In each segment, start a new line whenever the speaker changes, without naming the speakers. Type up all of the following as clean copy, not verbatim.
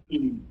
Hum.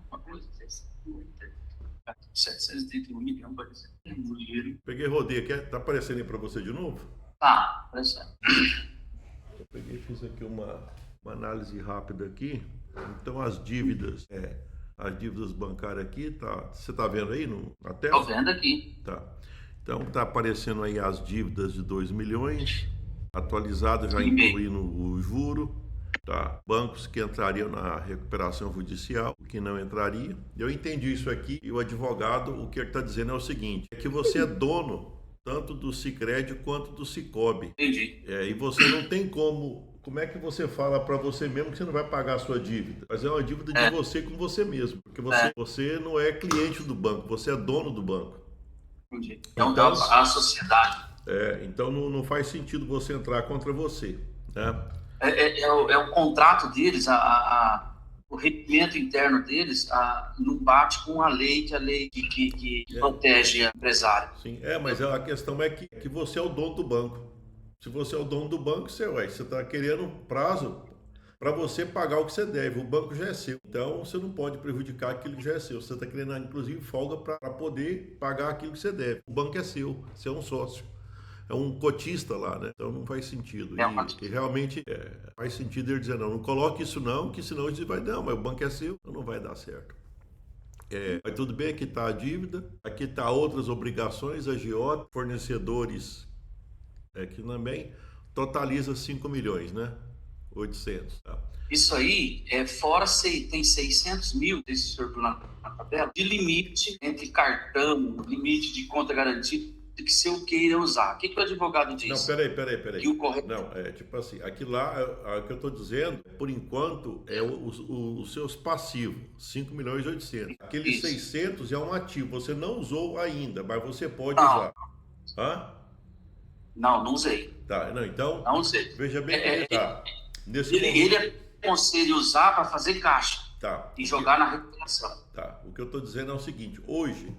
Uma coisa, 731 milhões, parece que é muito dinheiro.
Peguei, rodei aqui. Tá aparecendo aí para você de novo?
Tá, parece.
Eu peguei e fiz aqui uma análise rápida aqui. Então as dívidas bancárias aqui, tá, você tá vendo aí na
Tô
tela?
vendo aqui.
Tá. Então tá aparecendo aí as dívidas de 2 milhões, atualizado já incluindo o juro, tá? Bancos que entrariam na recuperação judicial, o que não entraria. Eu entendi isso aqui e o advogado, o que ele está dizendo é o seguinte, é que você é dono tanto do Sicredi quanto do Cicobi.
Entendi.
E você não tem como é que você fala para você mesmo que você não vai pagar a sua dívida? Mas é uma dívida de você com você mesmo, porque você não é cliente do banco, você é dono do banco.
Entendi.
Então,
a sociedade.
então não faz sentido você entrar contra você, né?
É o contrato deles, o regimento interno deles não bate com a lei, que protege o empresário.
Sim, mas a questão é que você é o dono do banco. Se você é o dono do banco, você está querendo prazo para você pagar o que você deve. O banco já é seu. Então você não pode prejudicar aquilo que já é seu. Você está querendo, inclusive, folga para poder pagar aquilo que você deve. O banco é seu, você é um sócio. É um cotista lá, né? Então não faz sentido. E realmente faz sentido ele dizer, não coloque isso não, que senão ele vai, não, mas o banco é seu, então não vai dar certo. Mas tudo bem, aqui está a dívida, aqui está outras obrigações, agiota, fornecedores, que também totaliza 5 milhões, né? 800. Tá?
Isso aí, fora tem 600 mil, desse senhor na tabela, de limite entre cartão, limite de conta garantida, que se eu queira usar. O que o advogado diz?
Não, peraí.
Que o correto...
Não, tipo assim, aqui lá, o que eu estou dizendo, por enquanto, é os seus passivos, 5 milhões e 800. Aqueles 600 é um ativo, você não usou ainda, mas você pode usar. Hã?
Não usei.
Tá, não, então,
não usei.
Veja bem que ele tá.
Ele aconselha usar para fazer caixa e jogar na recuperação.
Tá, o que eu estou dizendo é o seguinte, hoje,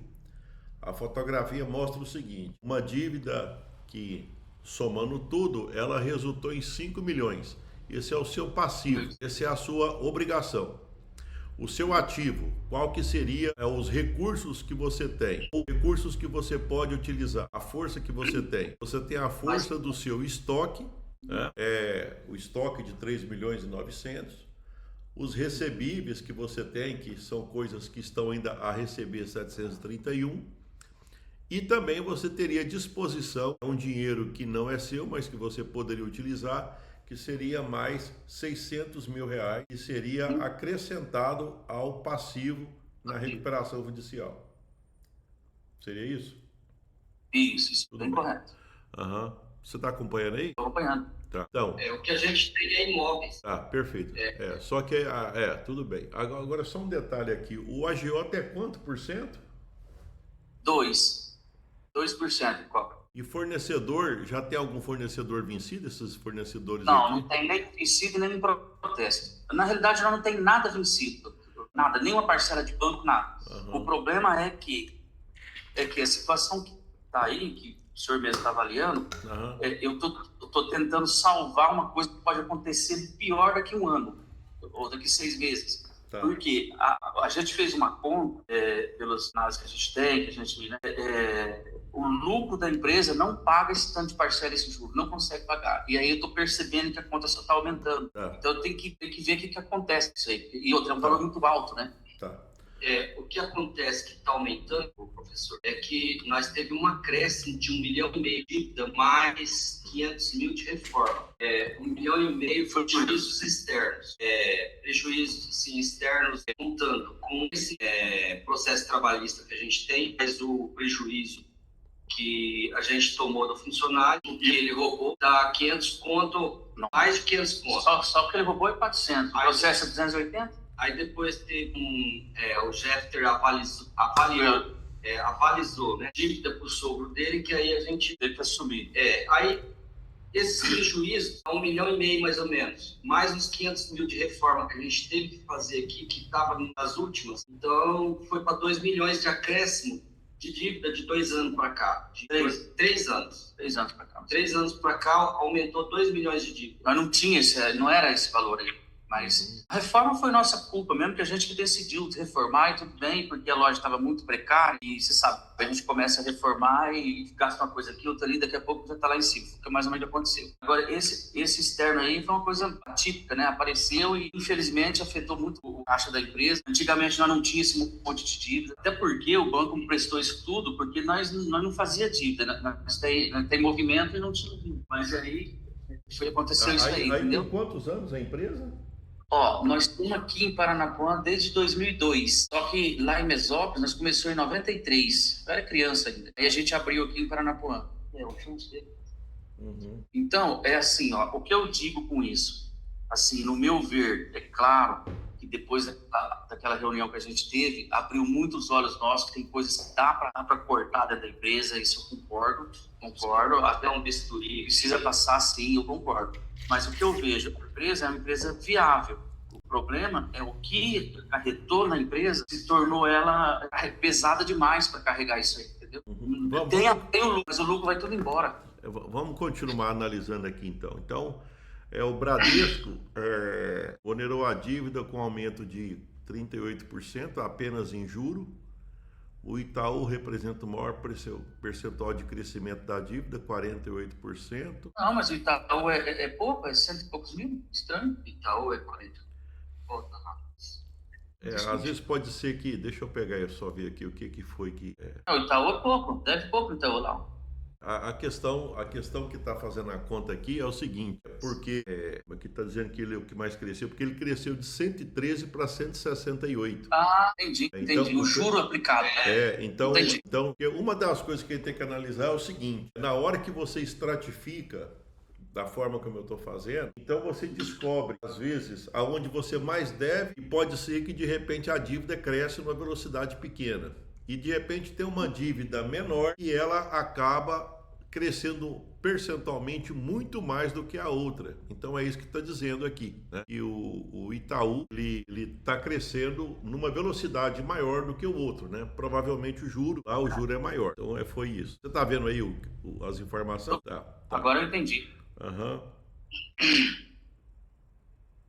a fotografia mostra o seguinte, uma dívida que, somando tudo, ela resultou em 5 milhões. Esse é o seu passivo, essa é a sua obrigação. O seu ativo, qual que seria os recursos que você tem? Os recursos que você pode utilizar, a força que você tem. Você tem a força do seu estoque, né? O estoque de 3 milhões e 900. Os recebíveis que você tem, que são coisas que estão ainda a receber 731. E também você teria à disposição um dinheiro que não é seu, mas que você poderia utilizar, que seria mais 600 mil reais, que seria acrescentado ao passivo na recuperação judicial. Seria isso?
Isso tudo bem correto.
Você está acompanhando aí?
Estou acompanhando.
Tá. Então,
o que a gente tem é imóveis.
Perfeito. Só que, tudo bem. Agora só um detalhe aqui, o agiota é quanto por cento?
2%.
E fornecedor, já tem algum fornecedor vencido, esses fornecedores
não,
aqui?
Não tem nem vencido nem protesto. Na realidade, não tem nada vencido. Nada, nenhuma parcela de banco, nada. O problema é que a situação que está aí, que o senhor mesmo está avaliando, eu estou tentando salvar uma coisa que pode acontecer pior daqui a um ano, ou daqui 6 meses. Tá. Porque a gente fez uma conta, pelas análises que a gente tem, o lucro da empresa não paga esse tanto de parcela, esse juro, não consegue pagar. E aí eu estou percebendo que a conta só está aumentando. Então eu tenho que ver o que acontece com isso aí. E outra, é um valor muito alto, né?
Tá.
O que acontece que está aumentando, professor, é que nós teve um acréscimo de 1,5 milhão de dívida, mais 500 mil de reforma. 1,5 milhão foi prejuízos externos. Prejuízos assim, externos, contando com esse processo trabalhista que a gente tem, mas o prejuízo que a gente tomou do funcionário, que ele roubou, dá 500 conto, mais de 500 conto.
Só que ele roubou é 400, o processo é 280?
Aí depois teve o Jeffter avalizou, né, dívida para o sogro dele, que aí a gente
teve que assumir.
Aí esse prejuízo é 1,5 milhão mais ou menos, mais uns 500 mil de reforma que a gente teve que fazer aqui, que estava nas últimas. Então foi para 2 milhões de acréscimo de dívida de 2 anos para cá. De 3 anos.
3 anos para cá.
3 anos para cá aumentou 2 milhões de dívida.
Mas não era esse valor aí. Mas a reforma foi nossa culpa, mesmo que a gente que decidiu reformar e tudo bem, porque a loja estava muito precária e você sabe, a gente começa a reformar e gasta uma coisa aqui, outra ali, daqui a pouco já está lá em cima, foi mais ou menos aconteceu. Agora, esse externo aí foi uma coisa atípica, né? Apareceu e infelizmente afetou muito o caixa da empresa. Antigamente nós não tínhamos um monte de dívida, até porque o banco me prestou isso tudo, porque nós não fazia dívida, nós tem movimento e não tinha dívida. Mas aí aconteceu isso aí, entendeu?
Tem quantos anos a empresa?
Nós estamos aqui em Paranapuã desde 2002, só que lá em Mesópolis nós começamos em 93, eu era criança ainda, aí a gente abriu aqui em Paranapuã. Então, assim, o que eu digo com isso? Assim, no meu ver, é claro que depois daquela reunião que a gente teve, abriu muitos olhos nossos, que tem coisas que dá para cortar dentro da empresa, isso eu concordo, até um bisturi precisa passar, sim, eu concordo. Mas o que eu vejo, a empresa é uma empresa viável. O problema é o que acarretou na empresa, se tornou ela pesada demais para carregar isso aí, entendeu? Tem o lucro, mas o lucro vai tudo embora.
Vamos continuar analisando aqui então. Então, o Bradesco onerou a dívida com aumento de 38% apenas em juro. O Itaú representa o maior percentual de crescimento da dívida, 48%.
Não, mas o Itaú é pouco, é 100 e poucos mil. Estranho.
Itaú é 40.
Às vezes pode ser que... Deixa eu pegar e só ver aqui o que foi que...
Não, o Itaú é pouco, deve pouco o Itaú lá.
A questão que está fazendo a conta aqui é o seguinte, porque aqui está dizendo que ele é o que mais cresceu, porque ele cresceu de 113 para 168.
Entendi.
Então,
o juro aplicado.
Então, uma das coisas que a gente tem que analisar é o seguinte, na hora que você estratifica da forma como eu estou fazendo, então você descobre, às vezes, aonde você mais deve, e pode ser que, de repente, a dívida cresce numa velocidade pequena. E, de repente, tem uma dívida menor e ela acaba crescendo percentualmente muito mais do que a outra. Então, é isso que está dizendo aqui, né? E o Itaú, ele está crescendo numa velocidade maior do que o outro, né? Provavelmente o juro é maior. Então, foi isso. Você está vendo aí as informações? Tá.
Agora eu entendi.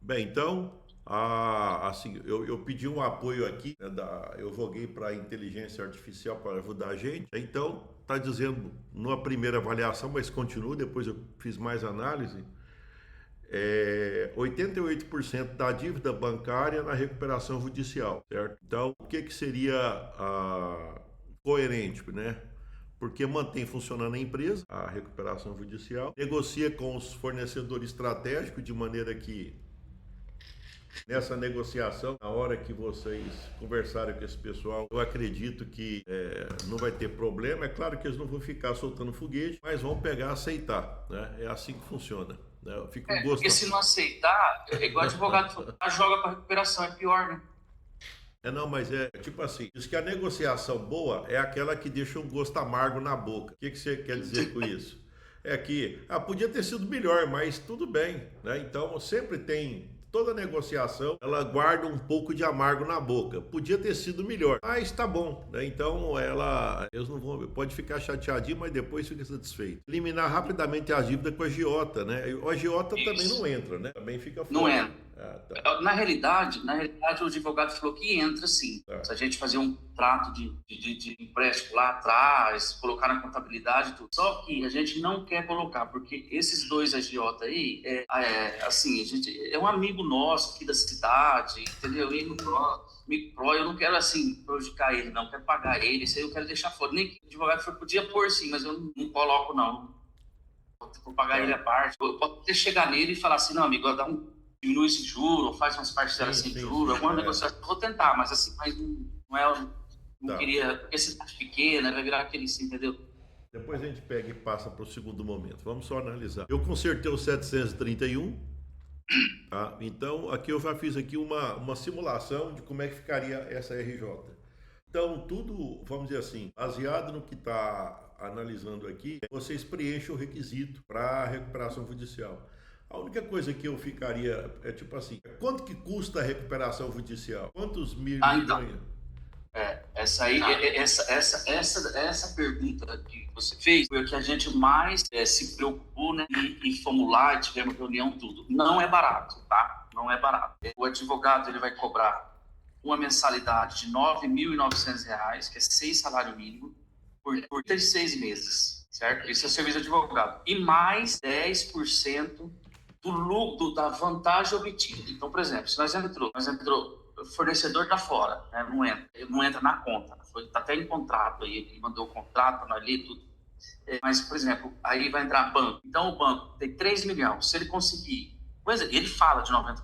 Bem, então, assim, eu pedi um apoio aqui, né, eu joguei para a inteligência artificial para ajudar a gente. Então, está dizendo numa primeira avaliação, mas continua, depois eu fiz mais análise, 88% da dívida bancária na recuperação judicial, certo? Então, o que seria coerente, né? Porque mantém funcionando a empresa, a recuperação judicial, negocia com os fornecedores estratégicos de maneira que nessa negociação, na hora que vocês conversarem com esse pessoal, eu acredito que não vai ter problema. É claro que eles não vão ficar soltando foguete, mas vão pegar e aceitar, né? É assim que funciona, né? Eu fico
porque se não aceitar, é igual advogado joga para recuperação, é pior, né?
Não, mas é tipo assim, diz que a negociação boa é aquela que deixa um gosto amargo na boca. O que você quer dizer com isso? É que podia ter sido melhor, mas tudo bem, né? Então sempre tem... Toda negociação, ela guarda um pouco de amargo na boca. Podia ter sido melhor, mas tá bom, né? Então, eles não vão... Pode ficar chateadinho, mas depois fica satisfeito. Eliminar rapidamente a dívida com a agiota, né? O agiota também não entra, né? Também fica fora.
Não entra. Na realidade, o advogado falou que entra sim. Se a gente fazer um trato de empréstimo lá atrás, colocar na contabilidade, tudo. Só que a gente não quer colocar, porque esses dois agiotas aí, assim, a gente, é um amigo nosso aqui da cidade, entendeu? Amigo pro, eu não quero, assim, prejudicar ele, não. Eu quero pagar ele, isso aí eu quero deixar fora. Nem que o advogado podia pôr sim, mas eu não coloco, não. Vou pagar ele a parte. Eu posso até chegar nele e falar assim, não, amigo, diminui esse juro, ou faz umas parcelas sem juro, alguma negociação. Vou tentar, mas assim, mas não é, não queria, porque cidade pequena, vai virar aquele, assim, entendeu?
Depois a gente pega e passa para o segundo momento. Vamos só analisar. Eu consertei o 731, tá? Então aqui eu já fiz aqui uma simulação de como é que ficaria essa RJ. Então tudo, vamos dizer assim, baseado no que está analisando aqui, vocês preenchem o requisito para a recuperação judicial. A única coisa que eu ficaria é tipo assim, quanto que custa a recuperação judicial? Quantos mil milhões?
Essa pergunta que você fez foi o que a gente mais se preocupou, né? E fomos lá e tivemos reunião, tudo. Não é barato, tá? Não é barato. O advogado ele vai cobrar uma mensalidade de R$ 9.900, que é 6 salário mínimo, por 36 meses, certo? Esse é o serviço de advogado. E mais 10% do lucro, da vantagem obtida. Então, por exemplo, se nós entrou o fornecedor está fora, né? Não entra na conta. Está até em contrato aí, ele mandou o contrato, nós lê tudo. Mas, por exemplo, aí vai entrar banco. Então, o banco tem 3 milhões. Se ele conseguir, ele fala de 90%.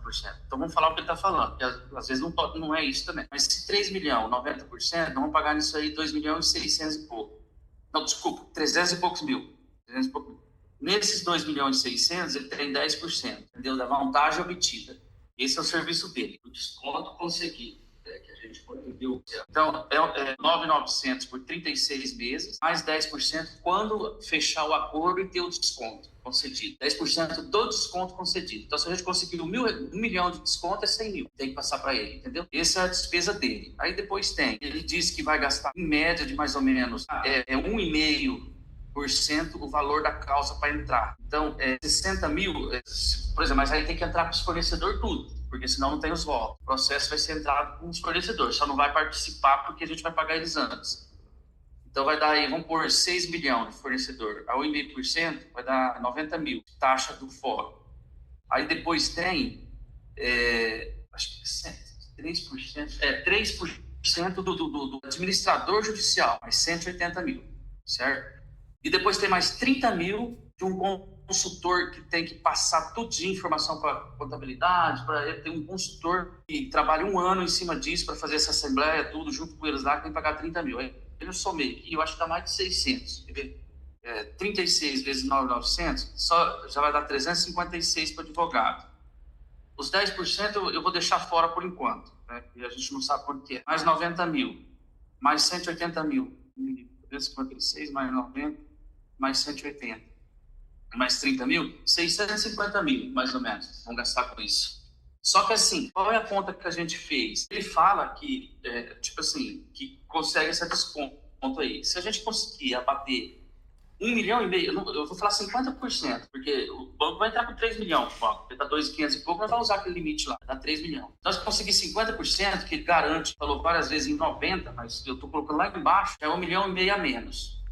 Então, vamos falar o que ele está falando, porque às vezes não é isso também. Mas se 3 milhões, 90%, vamos pagar nisso aí 2 milhões e 600 e pouco. Não, desculpa, 300 e poucos mil. 300 e poucos mil. Nesses 2 milhões e 600, ele tem 10%, entendeu? Da vantagem obtida. Esse é o serviço dele.
O desconto conseguido, que a gente viu.
Então, é 9.900 por 36 meses, mais 10% quando fechar o acordo e ter o desconto concedido. 10% do desconto concedido. Então, se a gente conseguir 1 milhão de desconto, é 100 mil. Tem que passar para ele, entendeu? Essa é a despesa dele. Aí depois ele diz que vai gastar, em média, de mais ou menos 1,5% o valor da causa para entrar. Então, 60 mil, por exemplo, mas aí tem que entrar com os fornecedores tudo, porque senão não tem os votos. O processo vai ser entrado com os fornecedores, só não vai participar porque a gente vai pagar eles antes. Então, vai dar aí, vamos pôr 6 milhões de fornecedor, a 1,5% vai dar 90 mil, taxa do fórum. Aí depois tem, acho que 3% do administrador judicial, mais 180 mil, certo? E depois tem mais 30 mil de um consultor que tem que passar tudo de informação para contabilidade, para ele ter um consultor que trabalha 1 ano em cima disso para fazer essa assembleia, tudo junto com eles lá, que tem que pagar 30 mil. Aí eu somei aqui, eu acho que dá mais de 600. Quer ver? 36 vezes 9.900, já vai dar 356 para advogado. Os 10% eu vou deixar fora por enquanto, né? E a gente não sabe por quê. Mais 90 mil, mais 180 mil, 356 mais 90, mais 180, mais 30 mil, 650 mil, mais ou menos, vão gastar com isso. Só que assim, qual é a conta que a gente fez? Ele fala que, tipo assim, que consegue esse desconto aí. Se a gente conseguir abater 1,5 milhão, eu vou falar 50%, porque o banco vai entrar com 3 milhões, porque está 2.500 e pouco, nós vamos usar aquele limite lá, dá 3 milhões. Então, se conseguir 50%, que ele garante, falou várias vezes em 90%, mas eu estou colocando lá embaixo, é 1,5 milhão a menos,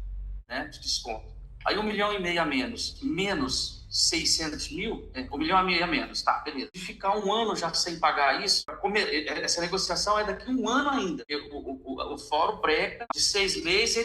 né, de desconto. Aí 1,5 milhão a menos 600 mil, 1,5 milhão a menos, tá, beleza. E ficar 1 ano já sem pagar isso, essa negociação é daqui 1 ano ainda. O fórum breca de 6 meses,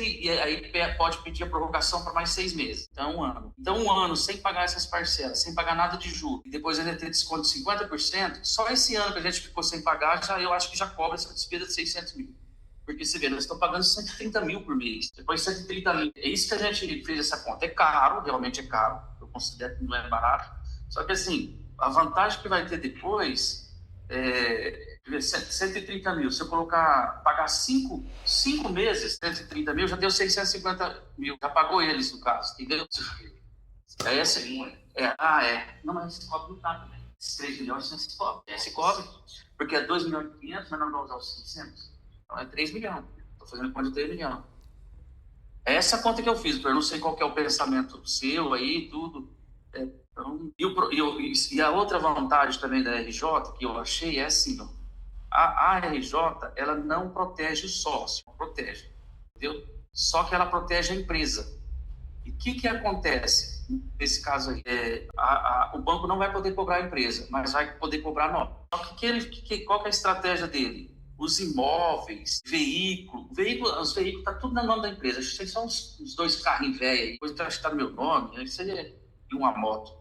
aí pode pedir a prorrogação para mais 6 meses. Então, 1 ano. Então, 1 ano sem pagar essas parcelas, sem pagar nada de juros, e depois ainda ter desconto de 50%, só esse ano que a gente ficou sem pagar, eu acho que já cobra essa despesa de 600 mil. Porque você vê, nós estamos pagando 130 mil por mês, depois 130 mil. É isso que a gente fez essa conta. É caro, realmente é caro. Eu considero que não é barato. Só que assim, a vantagem que vai ter depois é 130 mil. Se eu pagar 5 meses, 130 mil, já deu 650 mil. Já pagou eles, no caso, entendeu? É assim. Não, mas esse cobre não tá também. Esses 3 milhões não se cobre. Se cobre, porque é 2 milhões e 500, mas não vão usar os 600. Então é 3 milhões. Estou fazendo conta de 3 milhões. Essa conta que eu fiz, eu não sei qual que é o pensamento seu aí, tudo. Então, e a outra vantagem também da RJ, que eu achei, é assim, ó, a RJ, ela não protege o sócio, não protege, entendeu? Só que ela protege a empresa. E o que acontece nesse caso aí? O banco não vai poder cobrar a empresa, mas vai poder cobrar nós. Só que qual que é a estratégia dele? Os imóveis, os veículos, tá tudo no nome da empresa. Acho que são os 2 carrinhos velhos aí, depois acho que tá no meu nome, isso aí é uma moto.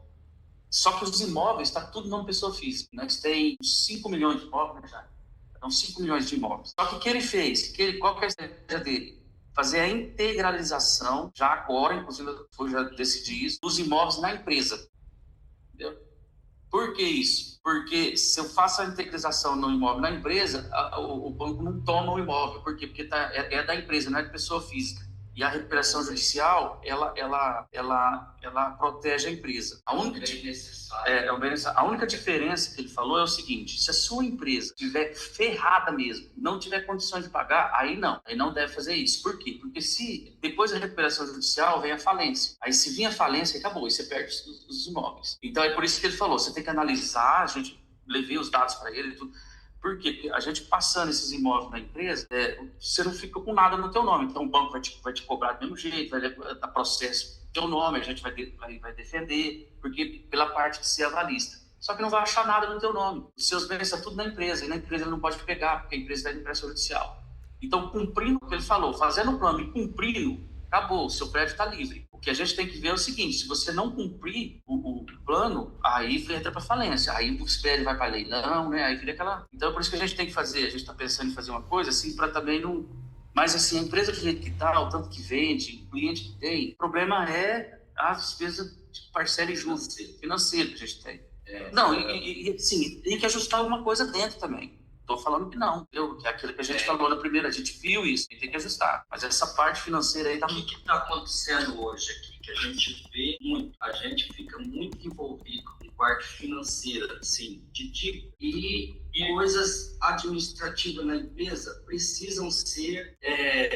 Só que os imóveis está tudo nome pessoa física. Nós temos 5 milhões de imóveis, né, já. Então, 5 milhões de imóveis. Só que o que ele fez? Qual que é a estratégia dele? Fazer a integralização, já agora, inclusive eu já decidi isso, dos imóveis na empresa. Entendeu? Por que isso? Porque se eu faço a integralização no imóvel na empresa, o banco não toma o imóvel. Por quê? Porque é da empresa, não é de pessoa física. E a recuperação judicial, ela protege a empresa. A única diferença que ele falou é o seguinte: se a sua empresa estiver ferrada mesmo, não tiver condições de pagar, aí não deve fazer isso. Por quê? Porque se depois da recuperação judicial vem a falência. Aí se vir a falência, acabou, e você perde os imóveis. Então é por isso que ele falou, você tem que analisar, a gente levei os dados para ele e tudo. Por quê? Porque a gente passando esses imóveis na empresa, você não fica com nada no teu nome. Então o banco vai te cobrar do mesmo jeito, vai dar processo no teu nome, a gente vai defender, porque pela parte de ser avalista. Só que não vai achar nada no teu nome. Os seus bens estão tudo na empresa, e na empresa ele não pode pegar, porque a empresa está em pressão judicial. Então, cumprindo o que ele falou, fazendo o plano e cumprindo, acabou, o seu prédio está livre. O que a gente tem que ver é o seguinte: se você não cumprir o plano, aí entra para falência, aí o prédio vai para leilão, né? Aí vira aquela. Então, é por isso que a gente tem que fazer, a gente está pensando em fazer uma coisa assim, para também não. Mas, assim, a empresa do jeito que está, o tanto que vende, o cliente que tem, o problema é as despesas de parcela e juros financeiro que a gente tem. Sim, tem que ajustar alguma coisa dentro também. Estou falando que não, entendeu? Que é aquilo que a gente falou na primeira, a gente viu isso, tem que ajustar. Mas essa parte financeira aí tá.
O que está acontecendo hoje aqui? Que a gente vê muito, a gente fica muito envolvido em parte financeira, assim, e coisas administrativas na empresa precisam ser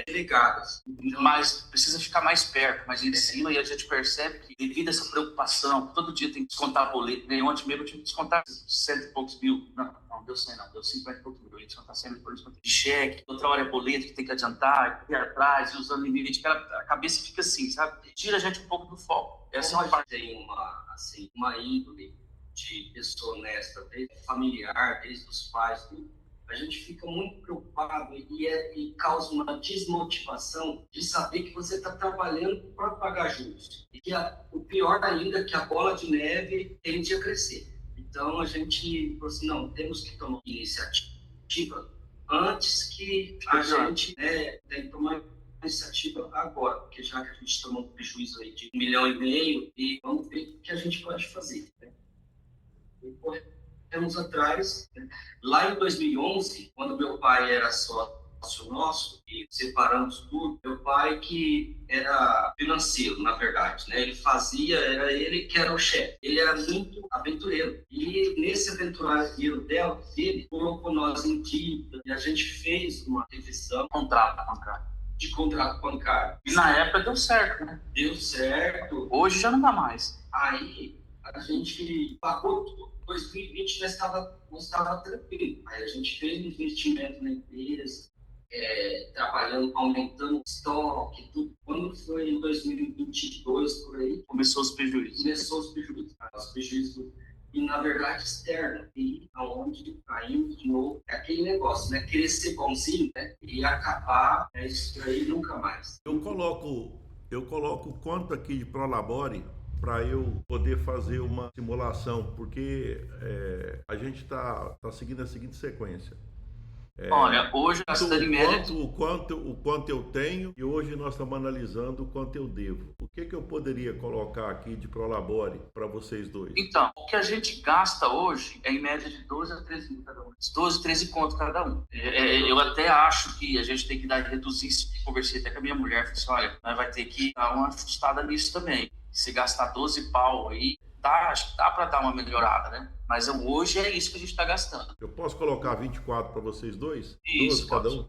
delegadas.
Então, mas precisa ficar mais perto, mais em cima, e a gente percebe que, devido a essa preocupação, todo dia tem que descontar boleto. Ontem mesmo eu tive que descontar 100 e poucos mil. Não deu 100 não, deu 50 e poucos mil. Eu ia descontar 100 mil por desconto de cheque, outra hora é boleto que tem que adiantar, ir atrás, usando limite. A cabeça fica assim, sabe? Tira a gente um pouco do foco.
Essa é uma parte. Tem uma índole de pessoa honesta, desde familiar, desde os pais, tudo. A gente fica muito preocupado e causa uma desmotivação de saber que você está trabalhando para pagar juros. E que o pior ainda é que a bola de neve tende a crescer. Então a gente falou assim, não, temos que tomar iniciativa antes que a gente tem que tomar iniciativa agora, porque já que a gente tomou um prejuízo aí de 1,5 milhão, e vamos ver o que a gente pode fazer, né? E corremos atrás, né? Lá em 2011, quando meu pai era sócio nosso, e separamos tudo, meu pai que era financeiro, na verdade, né? Era ele que era o chefe. Ele era muito aventureiro. E nesse aventureiro dele, colocou nós em dívida, e a gente fez uma revisão, de contrato bancário.
E na época deu certo, né?
Deu certo.
Hoje já não dá mais.
Aí a gente pagou tudo. 2020 já estava tranquilo. Aí a gente fez um investimento na empresa, trabalhando, aumentando o estoque, tudo. Quando foi em 2022, por aí,
começou os prejuízos.
Os prejuízos, e na verdade externa, e aonde caiu de novo aquele negócio, né? Querer ser bonzinho, né? E acabar isso aí nunca mais.
Eu coloco quanto aqui de Prolabore para eu poder fazer uma simulação, porque a gente está seguindo a seguinte sequência.
Olha, hoje gastando em média...
O quanto eu tenho, e hoje nós estamos analisando o quanto eu devo. O que eu poderia colocar aqui de Prolabore para vocês dois?
Então, o que a gente gasta hoje é em média de 12 a 13 mil cada um. 12, 13 conto cada um. Eu até acho que a gente tem que reduzir isso. Conversei até com a minha mulher, falei assim, olha, nós vai ter que dar uma ajustada nisso também. Se gastar 12 pau aí, acho que dá para dar uma melhorada, né? Mas hoje é isso que a gente está gastando.
Eu posso colocar 24 para vocês dois?
Isso,
12 cada um?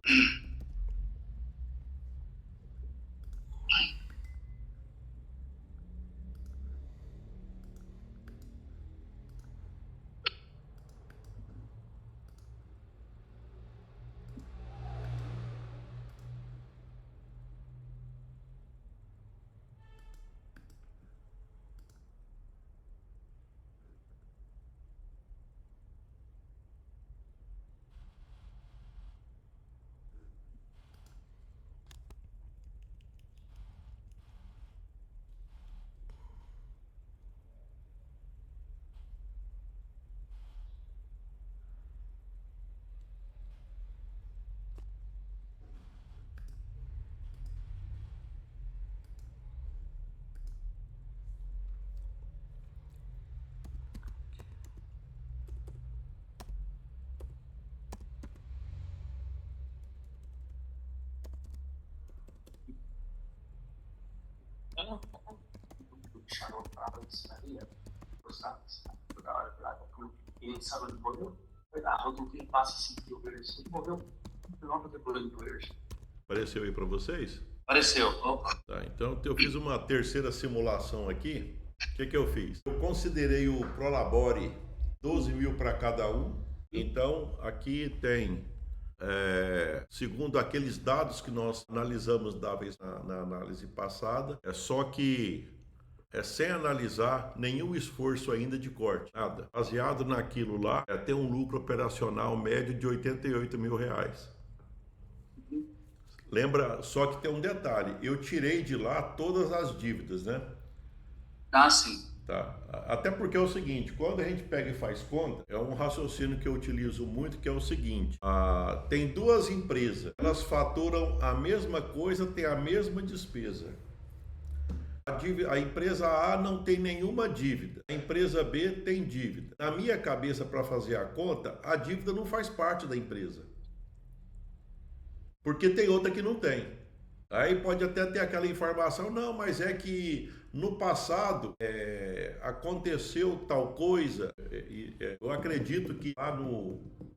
condicionaria, gostava, toda hora, e sabe onde morreu? A rodoviária passa assim, que o verde morreu, não tem problema do verde.
Apareceu aí para vocês?
Apareceu.
Tá, então eu fiz uma terceira simulação aqui. O que eu fiz? Eu considerei o Prolabore 12 mil para cada um. Então aqui tem, segundo aqueles dados que nós analisamos da vez na análise passada, só que sem analisar nenhum esforço ainda de corte, nada. Baseado naquilo lá, tem um lucro operacional médio de R$88 mil. Lembra, só que tem um detalhe, eu tirei de lá todas as dívidas, né?
Ah, sim.
Tá. Até porque é o seguinte, quando a gente pega e faz conta, é um raciocínio que eu utilizo muito, que é o seguinte, tem duas empresas, elas faturam a mesma coisa, tem a mesma despesa. A empresa A não tem nenhuma dívida, a empresa B tem dívida. Na minha cabeça, para fazer a conta, a dívida não faz parte da empresa. Porque tem outra que não tem. Aí pode até ter aquela informação, não, mas é que no passado aconteceu tal coisa. Eu acredito que lá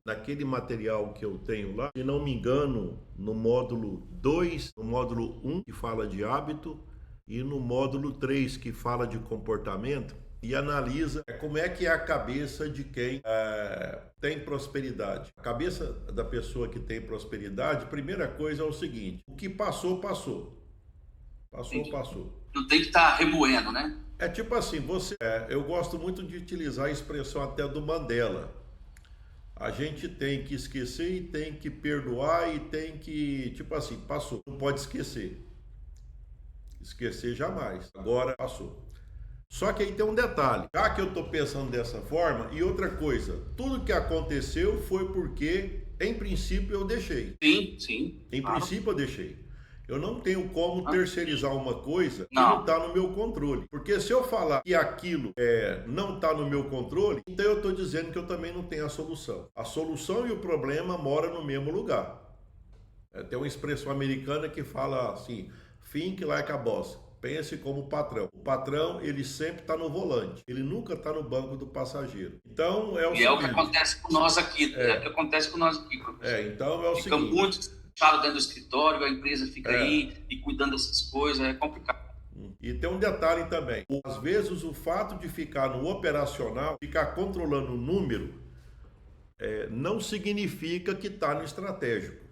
naquele material que eu tenho lá, se não me engano, no módulo 2, no módulo 1, que fala de hábito, e no módulo 3, que fala de comportamento, e analisa como é que é a cabeça de quem tem prosperidade. A cabeça da pessoa que tem prosperidade, primeira coisa é o seguinte, o que passou, passou. Passou.
Não tem que estar remoendo, né?
É tipo assim, eu gosto muito de utilizar a expressão até do Mandela. A gente tem que esquecer e tem que perdoar e tem que, tipo assim, passou. Não pode esquecer. Esquecer jamais. Agora passou. Só que aí tem um detalhe, já que eu estou pensando dessa forma, e outra coisa, tudo que aconteceu foi porque, em princípio, eu deixei.
Sim.
Em princípio, eu deixei. Eu não tenho como terceirizar uma coisa que não está no meu controle. Porque se eu falar que aquilo não está no meu controle, então eu estou dizendo que eu também não tenho a solução. A solução e o problema moram no mesmo lugar. Tem uma expressão americana que fala assim, think like a boss. Pense como patrão. O patrão, ele sempre está no volante. Ele nunca está no banco do passageiro. Então, é o seguinte...
é o que acontece com nós aqui. É o que acontece com nós aqui, professor.
Então é o
Fica
seguinte...
muito fechado dentro do escritório, a empresa fica aí e cuidando dessas coisas, é complicado.
E tem um detalhe também. Às vezes, o fato de ficar no operacional, ficar controlando o número, não significa que está no estratégico.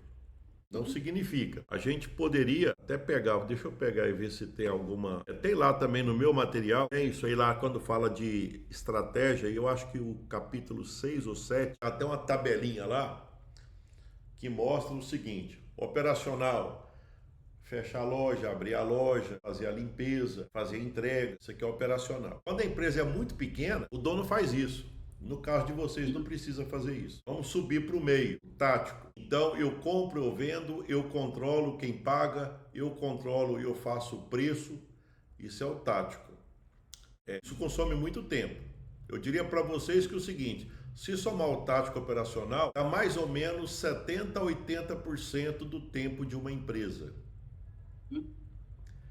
Não significa. A gente poderia até pegar, deixa eu pegar e ver se tem alguma... Tem lá também no meu material, tem isso aí lá quando fala de estratégia, eu acho que o capítulo 6 ou 7, até uma tabelinha lá, que mostra o seguinte, operacional, fechar a loja, abrir a loja, fazer a limpeza, fazer a entrega, isso aqui é operacional. Quando a empresa é muito pequena, o dono faz isso. No caso de vocês, não precisa fazer isso. Vamos subir para o meio, tático. Então, eu compro, eu vendo, eu controlo quem paga, eu controlo e eu faço o preço. Isso é o tático. Isso consome muito tempo. Eu diria para vocês que é o seguinte, se somar o tático operacional, dá mais ou menos 70% a 80% do tempo de uma empresa.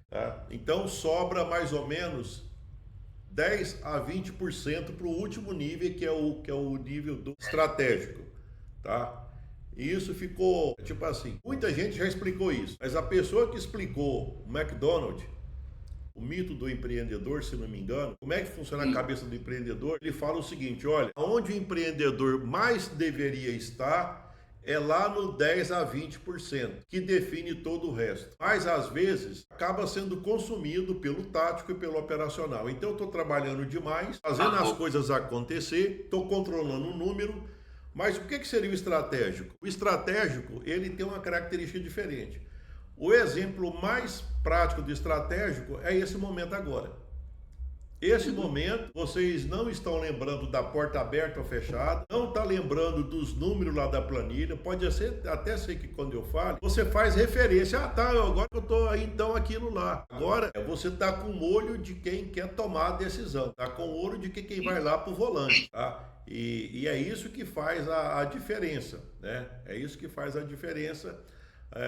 Tá? Então, sobra mais ou menos 10% a 20% para o último nível, que é o nível do estratégico, tá? E isso ficou, tipo assim, muita gente já explicou isso, mas a pessoa que explicou o McDonald's, o mito do empreendedor, se não me engano, como é que funciona a cabeça do empreendedor, ele fala o seguinte, olha, onde o empreendedor mais deveria estar é lá no 10% a 20%, que define todo o resto. Mas, às vezes, acaba sendo consumido pelo tático e pelo operacional. Então, eu estou trabalhando demais, fazendo as coisas acontecer, estou controlando o número, mas o que seria o estratégico? O estratégico, ele tem uma característica diferente. O exemplo mais prático do estratégico é esse momento agora. Esse momento, vocês não estão lembrando da porta aberta ou fechada, não está lembrando dos números lá da planilha, pode até ser que quando eu falo, você faz referência, agora que eu estou aí, então aquilo lá. Agora, você está com o olho de quem quer tomar a decisão, está com o olho de quem vai lá para o volante, tá? E é isso que faz a diferença, né? É isso que faz a diferença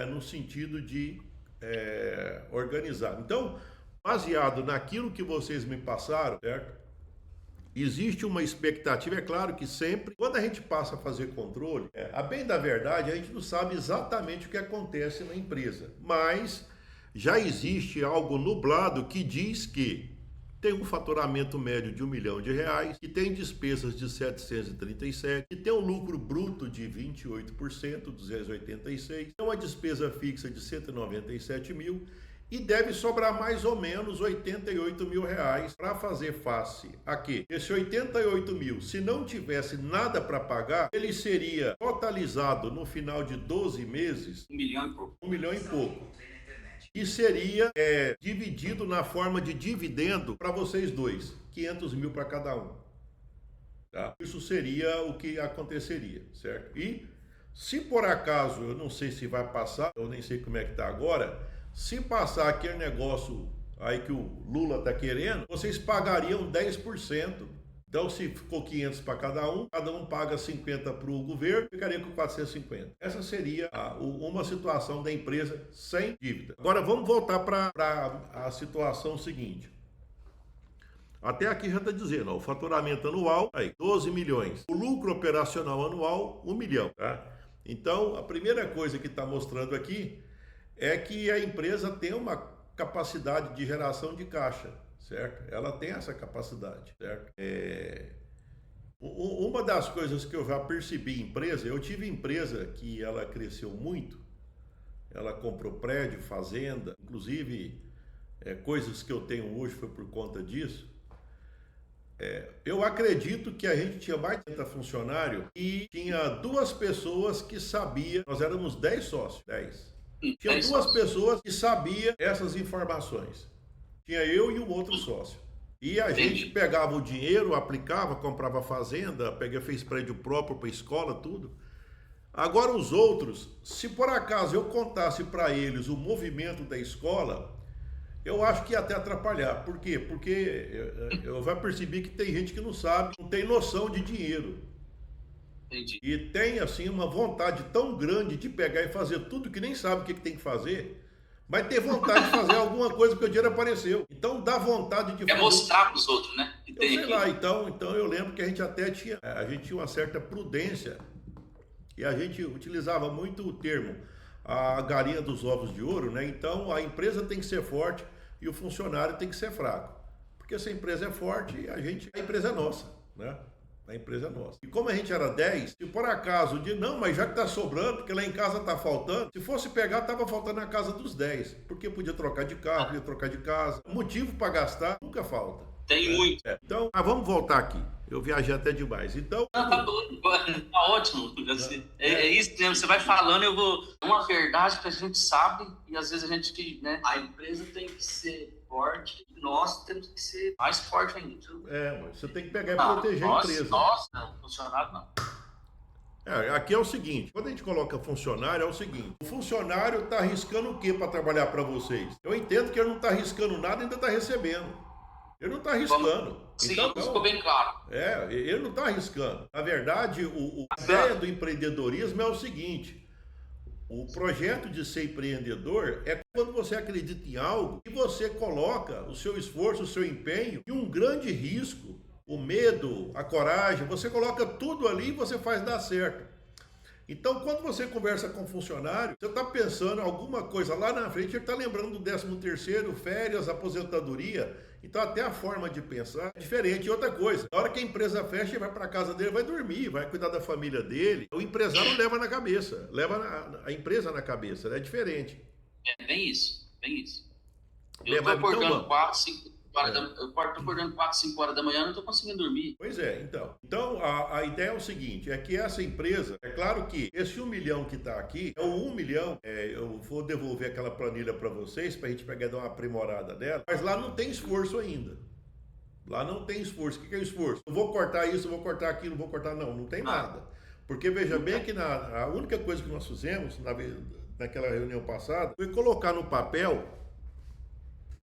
no sentido de organizar. Então, baseado naquilo que vocês me passaram, certo? Existe uma expectativa, é claro que sempre, quando a gente passa a fazer controle, a bem da verdade, a gente não sabe exatamente o que acontece na empresa, mas já existe algo nublado que diz que tem um faturamento médio de R$1 milhão, que tem despesas de 737, que tem um lucro bruto de 28%, 286, tem uma despesa fixa de 197 mil, e deve sobrar mais ou menos R$88 mil para fazer face a quê? Esse 88 mil, se não tivesse nada para pagar, ele seria totalizado no final de 12 meses,
1 milhão e pouco.
1 milhão e pouco. E seria dividido na forma de dividendo para vocês dois, 500 mil para cada um. Tá? Isso seria o que aconteceria, certo? E se por acaso, eu não sei se vai passar, eu nem sei como é que está agora, se passar aquele negócio aí que o Lula está querendo, vocês pagariam 10%. Então, se ficou 500 para cada um paga 50 para o governo, ficaria com 450. Essa seria uma situação da empresa sem dívida. Agora, vamos voltar para a situação seguinte. Até aqui já está dizendo, ó, o faturamento anual, aí, 12 milhões. O lucro operacional anual, 1 milhão. Tá? Então, a primeira coisa que está mostrando aqui é que a empresa tem uma capacidade de geração de caixa, certo? Ela tem essa capacidade, certo? Uma das coisas que eu já percebi em empresa, eu tive empresa que ela cresceu muito, ela comprou prédio, fazenda, inclusive coisas que eu tenho hoje foi por conta disso. Eu acredito que a gente tinha mais de 30 funcionários e tinha 2 pessoas que sabiam, nós éramos 10 sócios, 10. Tinha 2 pessoas que sabiam essas informações. Tinha eu e um outro sócio. E a gente pegava o dinheiro, aplicava, comprava fazenda, fez prédio próprio para escola, tudo. Agora os outros, se por acaso eu contasse para eles o movimento da escola, eu acho que ia até atrapalhar. Por quê? Porque eu já percebi que tem gente que não sabe, não tem noção de dinheiro.
Entendi.
E tem, assim, uma vontade tão grande de pegar e fazer tudo que nem sabe o que tem que fazer, mas ter vontade de fazer alguma coisa porque o dinheiro apareceu. Então dá vontade de fazer.
Mostrar para os outros, né?
Eu sei lá, então eu lembro que a gente até tinha uma certa prudência e a gente utilizava muito o termo a galinha dos ovos de ouro, né? Então a empresa tem que ser forte e o funcionário tem que ser fraco. Porque se a empresa é forte, a empresa é nossa, né? A empresa é nossa. E como a gente era 10, se por acaso, não, mas já que tá sobrando, porque lá em casa tá faltando, se fosse pegar, tava faltando na casa dos 10. Porque podia trocar de carro, podia trocar de casa. Motivo para gastar nunca falta.
Tem muito.
Então, vamos voltar aqui. Eu viajei até demais. Então.
Tá ótimo. É isso mesmo. Você vai falando, eu vou. É uma verdade que a gente sabe e às vezes a gente, né?
A empresa tem que ser forte e nós temos que ser
mais forte ainda.
Mas você tem que pegar e proteger a empresa.
Nossa, funcionário não.
Aqui é o seguinte, quando a gente coloca funcionário, é o seguinte, o funcionário está arriscando o quê para trabalhar para vocês? Eu entendo que ele não está arriscando nada e ainda está recebendo. Ele não está arriscando.
Sim,
então,
ficou bem claro.
Ele não está arriscando. Na verdade, a ideia do empreendedorismo é o seguinte, o projeto de ser empreendedor é quando você acredita em algo e você coloca o seu esforço, o seu empenho e um grande risco, o medo, a coragem, você coloca tudo ali e você faz dar certo. Então, quando você conversa com um funcionário, você está pensando em alguma coisa lá na frente, ele está lembrando do 13º, férias, aposentadoria. Então, até a forma de pensar é diferente. E outra coisa, na hora que a empresa fecha, ele vai para casa dele, vai dormir, vai cuidar da família dele. O empresário leva na cabeça, leva a empresa na cabeça, é diferente.
É bem isso, bem isso. Eu estou acordando 4, 5 horas eu estou acordando 4, 5 horas da manhã, não estou conseguindo dormir.
Pois é, então. Então, a ideia é o seguinte, é que essa empresa, é claro que esse 1 milhão que está aqui, é o 1 milhão, eu vou devolver aquela planilha para vocês, para a gente pegar e dar uma aprimorada dela, mas lá não tem esforço ainda. Lá não tem esforço. O que é esforço? Eu vou cortar isso, eu vou cortar aquilo, vou cortar... Não tem nada. Porque veja bem que a única coisa que nós fizemos naquela reunião passada foi colocar no papel